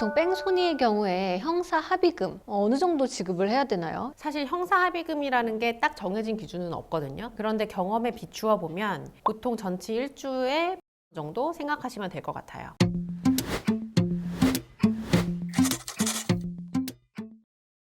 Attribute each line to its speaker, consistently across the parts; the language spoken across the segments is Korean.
Speaker 1: 보통 뺑소니의 경우에 형사 합의금 어느 정도 지급을 해야 되나요?
Speaker 2: 사실 형사합의금이라는 게 딱 정해진 기준은 없거든요. 그런데 경험에 비추어 보면 보통 전치 1주에 정도 생각하시면 될 것 같아요.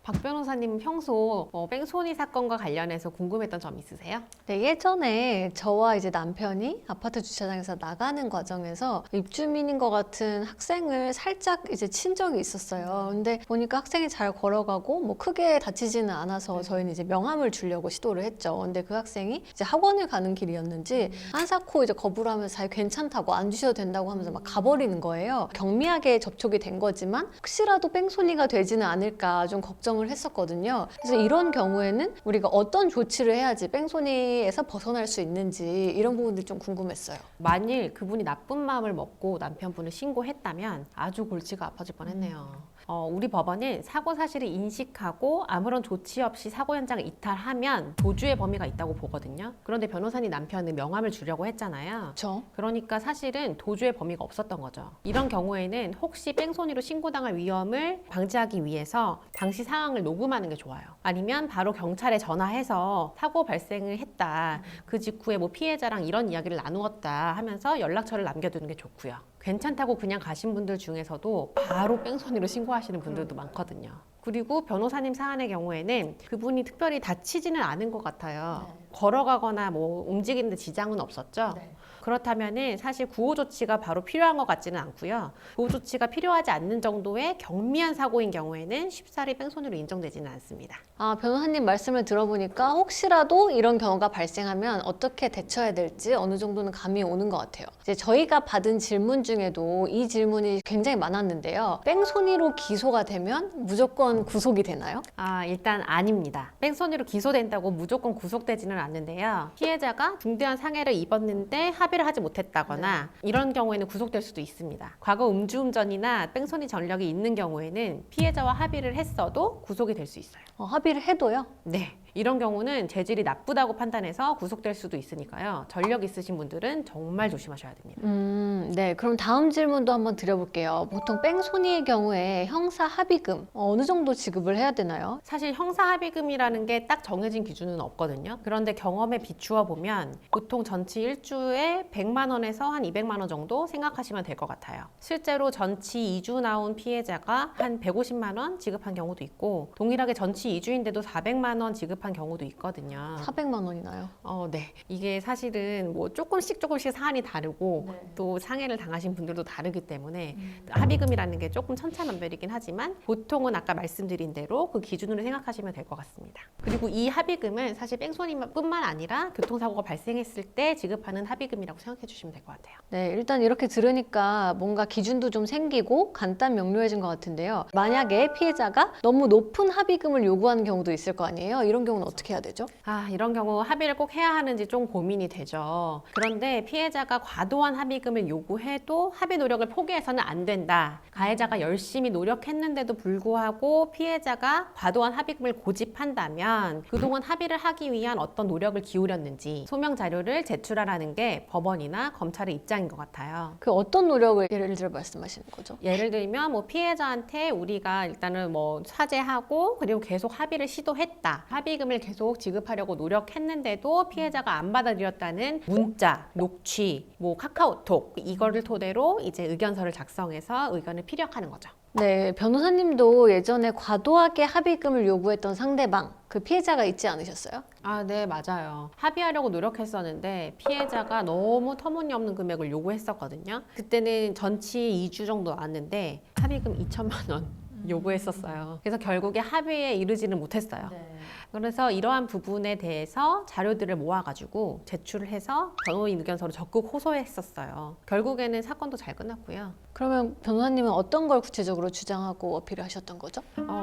Speaker 2: 박 변호사님 평소 뺑소니 사건과 관련해서 궁금했던 점 있으세요?
Speaker 1: 네, 예전에 저와 이제 남편이 아파트 주차장에서 나가는 과정에서 입주민인 것 같은 학생을 살짝 이제 친 적이 있었어요. 근데 보니까 학생이 잘 걸어가고 뭐 크게 다치지는 않아서 저희는 이제 명함을 주려고 시도를 했죠. 근데 그 학생이 이제 학원을 가는 길이었는지 한사코 이제 거부를 하면서 자기 괜찮다고 안 주셔도 된다고 하면서 막 가버리는 거예요. 경미하게 접촉이 된 거지만 혹시라도 뺑소니가 되지는 않을까 좀 걱정을 했었거든요. 그래서 이런 경우에는 우리가 어떤 조치를 해야지 뺑소니에서 벗어날 수 있는지 이런 부분들이 좀 궁금했어요.
Speaker 2: 만일 그분이 나쁜 마음을 먹고 남편분을 신고했다면 아주 골치가 아파질 뻔했네요. 우리 법원은 사고 사실을 인식하고 아무런 조치 없이 사고 현장을 이탈하면 도주의 범위가 있다고 보거든요. 그런데 변호사님 남편은 명함을 주려고 했잖아요.
Speaker 1: 그렇죠?
Speaker 2: 그러니까 사실은 도주의 범위가 없었던 거죠. 이런 경우에는 혹시 뺑소니로 신고당할 위험을 방지하기 위해서 당시 상황을 녹음하는 게 좋아요. 아니면 바로 경찰에 전화해서 사고 발생을 했다. 그 직후에 뭐 피해자랑 이런 이야기를 나누었다 하면서 연락처를 남겨두는 게 좋고요. 괜찮다고 그냥 가신 분들 중에서도 바로 뺑소니로 신고하시는 분들도 많거든요. 그리고 변호사님 사안의 경우에는 그분이 특별히 다치지는 않은 것 같아요. 걸어가거나 뭐 움직이는데 지장은 없었죠. 그렇다면은 사실 구호 조치가 바로 필요한 것 같지는 않고요. 구호 조치가 필요하지 않는 정도의 경미한 사고인 경우에는 쉽사리 뺑소니로 인정되지는 않습니다.
Speaker 1: 아, 변호사님 말씀을 들어보니까 혹시라도 이런 경우가 발생하면 어떻게 대처해야 될지 어느 정도는 감이 오는 것 같아요. 이제 저희가 받은 질문 중에도 이 질문이 굉장히 많았는데요. 뺑소니로 기소가 되면 무조건 구속이 되나요?
Speaker 2: 일단 아닙니다. 뺑소니로 기소된다고 무조건 구속되지는 않는데요. 피해자가 중대한 상해를 입었는데 합의를 하지 못했다거나 이런 경우에는 구속될 수도 있습니다. 과거 음주운전이나 뺑소니 전력이 있는 경우에는 피해자와 합의를 했어도 구속이 될 수 있어요.
Speaker 1: 합의를 해도요?
Speaker 2: 네. 이런 경우는 재질이 나쁘다고 판단해서 구속될 수도 있으니까요. 전력 있으신 분들은 정말 조심하셔야 됩니다.
Speaker 1: 네. 그럼 다음 질문도 한번 드려볼게요. 보통 뺑소니의 경우에 형사 합의금 어느 정도 지급을 해야 되나요?
Speaker 2: 사실 형사합의금이라는 게 딱 정해진 기준은 없거든요. 그런데 경험에 비추어 보면 보통 전치 1주에 100만 원에서 한 200만 원 정도 생각하시면 될 것 같아요. 실제로 전치 2주 나온 피해자가 한 150만 원 지급한 경우도 있고 동일하게 전치 2주인데도 400만 원 지급한 경우도 있거든요.
Speaker 1: 400만 원이나요?
Speaker 2: 네. 이게 사실은 뭐 조금씩 사안이 다르고 또 상해를 당하신 분들도 다르기 때문에 합의금이라는 게 조금 천차만별이긴 하지만 보통은 아까 말씀드린 대로 그 기준으로 생각하시면 될 것 같습니다. 그리고 이 합의금은 사실 뺑소니뿐만 아니라 교통사고가 발생했을 때 지급하는 합의금이라고 생각해 주시면 될 것 같아요.
Speaker 1: 네, 일단 이렇게 들으니까 뭔가 기준도 좀 생기고 간단 명료해진 것 같은데요. 만약에 피해자가 너무 높은 합의금을 요구하는 경우도 있을 거 아니에요? 이런 경우는 어떻게 해야 되죠?
Speaker 2: 이런 경우 합의를 꼭 해야 하는지 좀 고민이 되죠. 그런데 피해자가 과도한 합의금을 요구해도 합의 노력을 포기해서는 안 된다. 가해자가 열심히 노력했는데도 불구하고 피해자가 과도한 합의금을 고집한다면 그동안 합의를 하기 위한 어떤 노력을 기울였는지 소명 자료를 제출하라는 게 법원이나 검찰의 입장인 것 같아요.
Speaker 1: 그 어떤 노력을 예를 들어 말씀하시는 거죠?
Speaker 2: 예를 들면 뭐 피해자한테 우리가 일단은 뭐 사죄하고 그리고 계속 합의를 시도했다. 합의금을 계속 지급하려고 노력했는데도 피해자가 안 받아들였다는 문자, 녹취, 뭐 카카오톡 이거를 토대로 이제 의견서를 작성해서 의견을 피력하는 거죠.
Speaker 1: 네, 변호사님도 예전에 과도하게 합의금을 요구했던 상대방, 그 피해자가 있지 않으셨어요?
Speaker 2: 네, 맞아요. 합의하려고 노력했었는데 피해자가 너무 터무니없는 금액을 요구했었거든요. 그때는 전치 2주 정도 나왔는데 합의금 2천만 원 요구했었어요. 그래서 결국에 합의에 이르지는 못했어요. 그래서 이러한 부분에 대해서 자료들을 모아가지고 제출을 해서 변호인 의견서를 적극 호소했었어요. 결국에는 사건도 잘 끝났고요.
Speaker 1: 그러면 변호사님은 어떤 걸 구체적으로 주장하고 어필을 하셨던 거죠?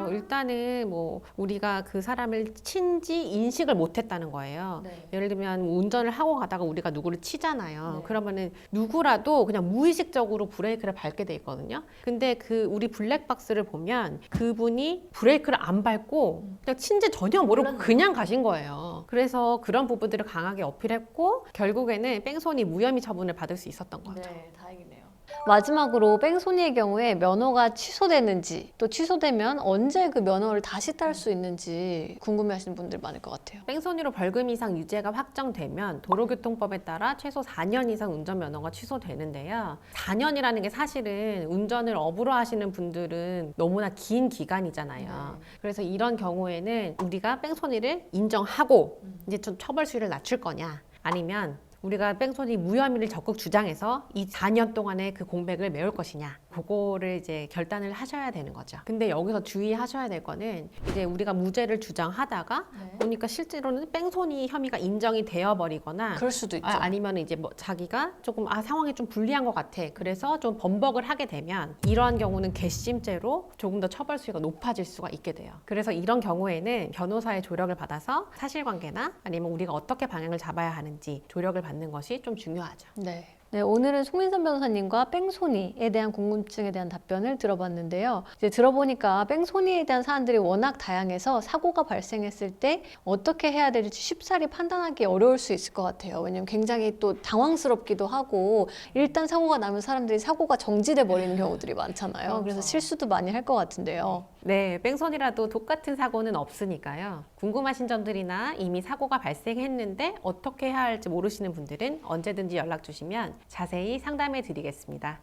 Speaker 2: 일단은 뭐 우리가 그 사람을 친지 인식을 못했다는 거예요. 예를 들면 운전을 하고 가다가 우리가 누구를 치잖아요. 그러면은 누구라도 그냥 무의식적으로 브레이크를 밟게 돼 있거든요. 근데 그 우리 블랙박스를 보면 그분이 브레이크를 안 밟고 그냥 친지 전혀 모르고 그냥 가신 거예요. 그래서 그런 부분들을 강하게 어필했고 결국에는 뺑소니 무혐의 처분을 받을 수 있었던 거죠.
Speaker 1: 네, 다행이네요. 마지막으로 뺑소니의 경우에 면허가 취소되는지 또 취소되면 언제 그 면허를 다시 딸 수 있는지 궁금해하시는 분들 많을 것 같아요.
Speaker 2: 뺑소니로 벌금 이상 유죄가 확정되면 도로교통법에 따라 최소 4년 이상 운전면허가 취소되는데요. 4년이라는 게 사실은 운전을 업으로 하시는 분들은 너무나 긴 기간이잖아요. 그래서 이런 경우에는 우리가 뺑소니를 인정하고 이제 좀 처벌 수위를 낮출 거냐, 아니면 우리가 뺑소니 무혐의를 적극 주장해서 이 4년 동안의 그 공백을 메울 것이냐, 그거를 이제 결단을 하셔야 되는 거죠. 근데 여기서 주의하셔야 될 거는 이제 우리가 무죄를 주장하다가 보니까 실제로는 뺑소니 혐의가 인정이 되어 버리거나
Speaker 1: 그럴 수도 있죠.
Speaker 2: 아니면 이제 뭐 자기가 조금 상황이 좀 불리한 것 같아, 그래서 좀 번복을 하게 되면 이러한 경우는 괘씸죄로 조금 더 처벌 수위가 높아질 수가 있게 돼요. 그래서 이런 경우에는 변호사의 조력을 받아서 사실관계나 아니면 우리가 어떻게 방향을 잡아야 하는지 조력을 받는 것이 좀 중요하죠.
Speaker 1: 네. 네, 오늘은 송민선 변호사님과 뺑소니에 대한 궁금증에 대한 답변을 들어봤는데요. 이제 들어보니까 뺑소니에 대한 사안들이 워낙 다양해서 사고가 발생했을 때 어떻게 해야 될지 쉽사리 판단하기 어려울 수 있을 것 같아요. 왜냐면 굉장히 또 당황스럽기도 하고 일단 사고가 나면 사람들이 사고가 정지돼 버리는 경우들이 많잖아요. 그래서 실수도 많이 할 것 같은데요.
Speaker 2: 네, 뺑소니라도 똑같은 사고는 없으니까요. 궁금하신 점들이나 이미 사고가 발생했는데 어떻게 해야 할지 모르시는 분들은 언제든지 연락 주시면 자세히 상담해 드리겠습니다.